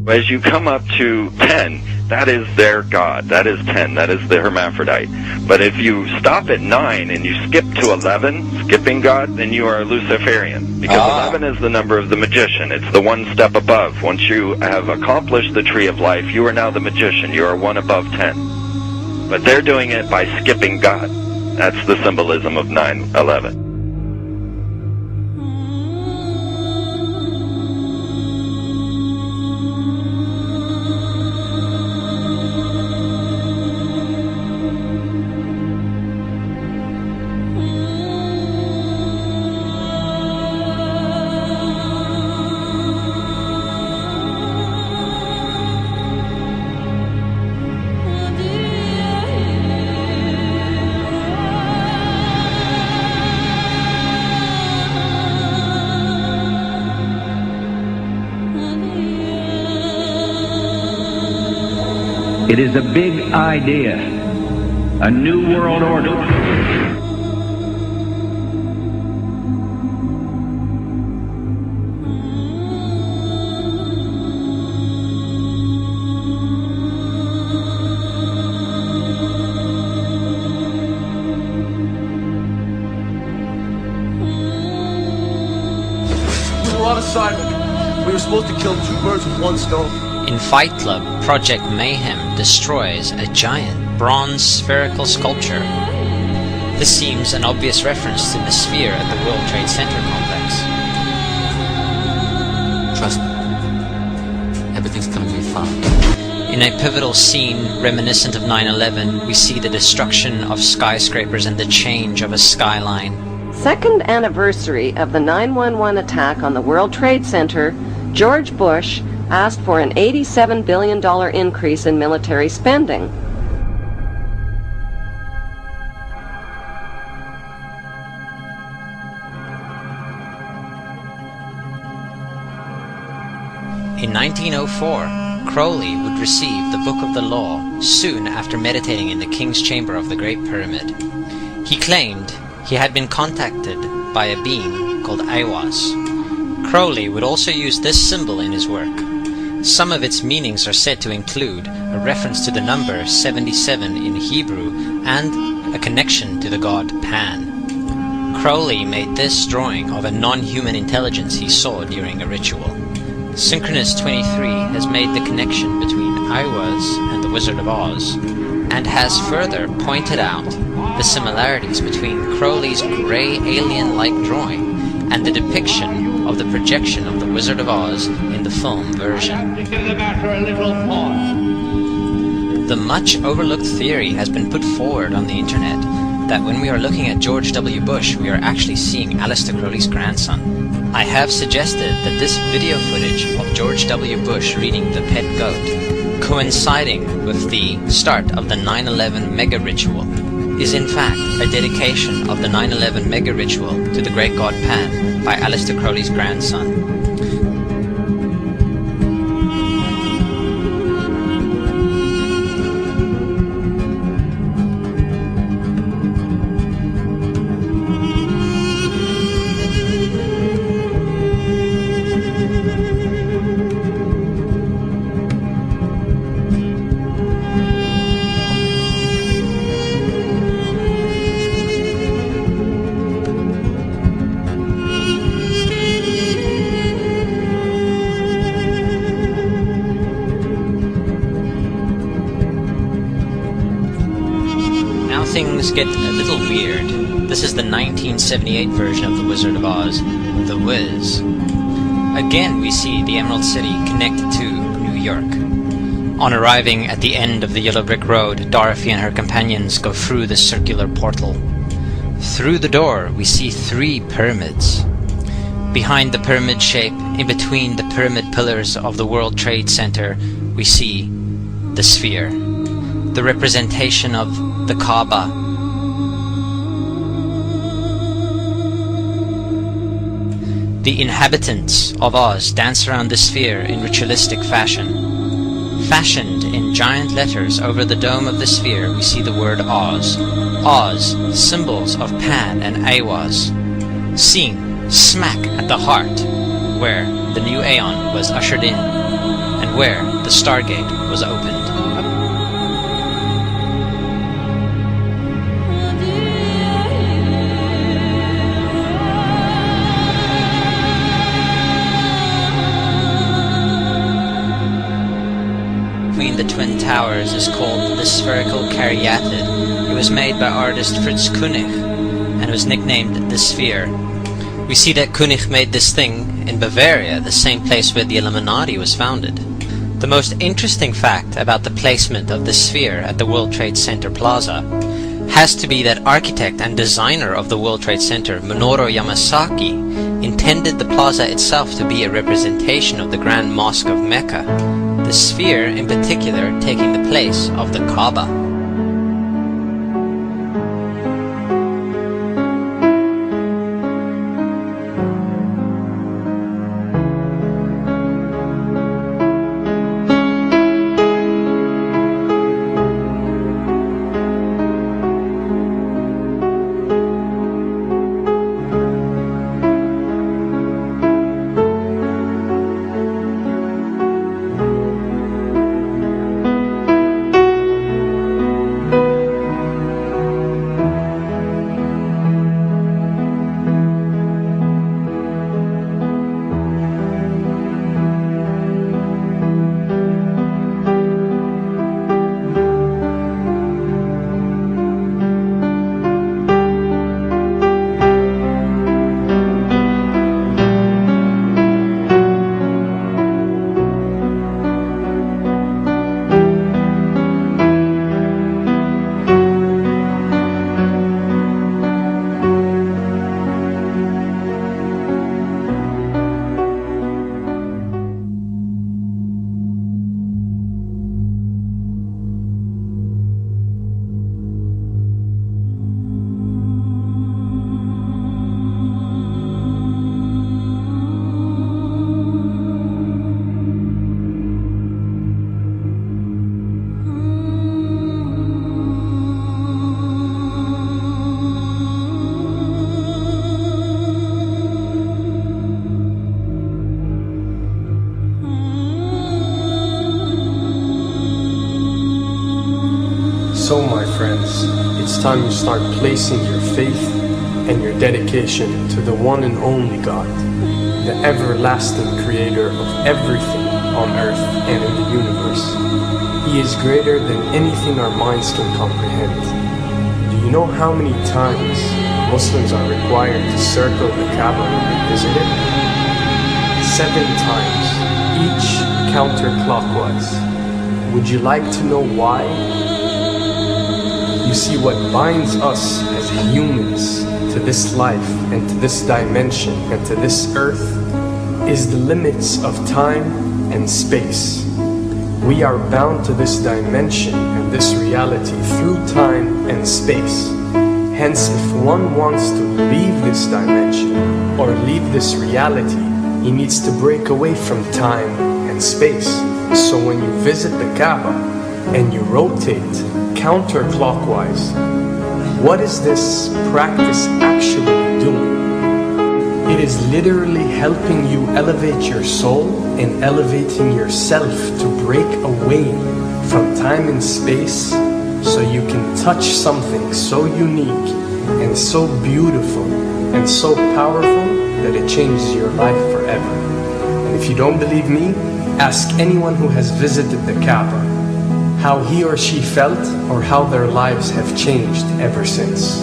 As you come up to 10, that is their God. That is 10. That is the hermaphrodite. But if you stop at 9 and you skip to 11, skipping God, then you are a Luciferian. Because 11 is the number of the magician. It's the one step above. Once you have accomplished the tree of life, you are now the magician. You are one above 10. But they're doing it by skipping God. That's the symbolism of 9/11. It is a big idea, a new world order. We were on assignment. We were supposed to kill two birds with one stone. In Fight Club, Project Mayhem destroys a giant bronze spherical sculpture. This seems an obvious reference to the sphere at the World Trade Center complex. Trust me. Everything's gonna be fine. In a pivotal scene reminiscent of 9/11, we see the destruction of skyscrapers and the change of a skyline. Second anniversary of the 9/11 attack on the World Trade Center, George Bush asked for an $87 billion increase in military spending. In 1904, Crowley would receive the Book of the Law soon after meditating in the King's Chamber of the Great Pyramid. He claimed he had been contacted by a being called Aiwass. Crowley would also use this symbol in his work. Some of its meanings are said to include a reference to the number 77 in Hebrew and a connection to the god Pan. Crowley made this drawing of a non-human intelligence he saw during a ritual. Synchronous 23 has made the connection between Aiwass and the Wizard of Oz, and has further pointed out the similarities between Crowley's grey alien-like drawing and the depiction of the projection of the Wizard of Oz in the film version. The much overlooked theory has been put forward on the internet that when we are looking at George W. Bush, we are actually seeing Aleister Crowley's grandson. I have suggested that this video footage of George W. Bush reading The Pet Goat, coinciding with the start of the 9/11 mega ritual, is in fact a dedication of the 9/11 mega ritual to the great god Pan by Aleister Crowley's grandson. Things get a little weird. This is the 1978 version of The Wizard of Oz, The Wiz. Again, we see the Emerald City connected to New York. On arriving at the end of the Yellow Brick Road, Dorothy and her companions go through the circular portal. Through the door, we see 3 pyramids. Behind the pyramid shape, in between the pyramid pillars of the World Trade Center, we see the sphere, the representation of the Kaaba. The inhabitants of Oz dance around the sphere in ritualistic fashion. Fashioned in giant letters over the dome of the sphere, we see the word Oz. Oz, symbols of Pan and Aiwass, seen smack at the heart where the new Aeon was ushered in, and where the Stargate was opened. Between the Twin Towers is called the spherical caryatid. It was made by artist Fritz Koenig and was nicknamed the Sphere. We see that Koenig made this thing in Bavaria, the same place where the Illuminati was founded. The most interesting fact about the placement of the Sphere at the World Trade Center Plaza has to be that architect and designer of the World Trade Center, Minoru Yamasaki, intended the plaza itself to be a representation of the Grand Mosque of Mecca, the Sphere in particular taking the place of the Kaaba. So, my friends, it's time you start placing your faith and your dedication to the one and only God, the everlasting creator of everything on earth and in the universe. He is greater than anything our minds can comprehend. Do you know how many times Muslims are required to circle the Kaaba when they visit it? 7 times, each counterclockwise. Would you like to know why? You see, what binds us as humans to this life and to this dimension and to this earth is the limits of time and space. We are bound to this dimension and this reality through time and space. Hence, if one wants to leave this dimension or leave this reality, he needs to break away from time and space. So when you visit the Kaaba and you rotate counterclockwise, what is this practice actually doing? It is literally helping you elevate your soul and elevating yourself to break away from time and space so you can touch something so unique and so beautiful and so powerful that it changes your life forever. And if you don't believe me, ask anyone who has visited the Kaaba how he or she felt or how their lives have changed ever since.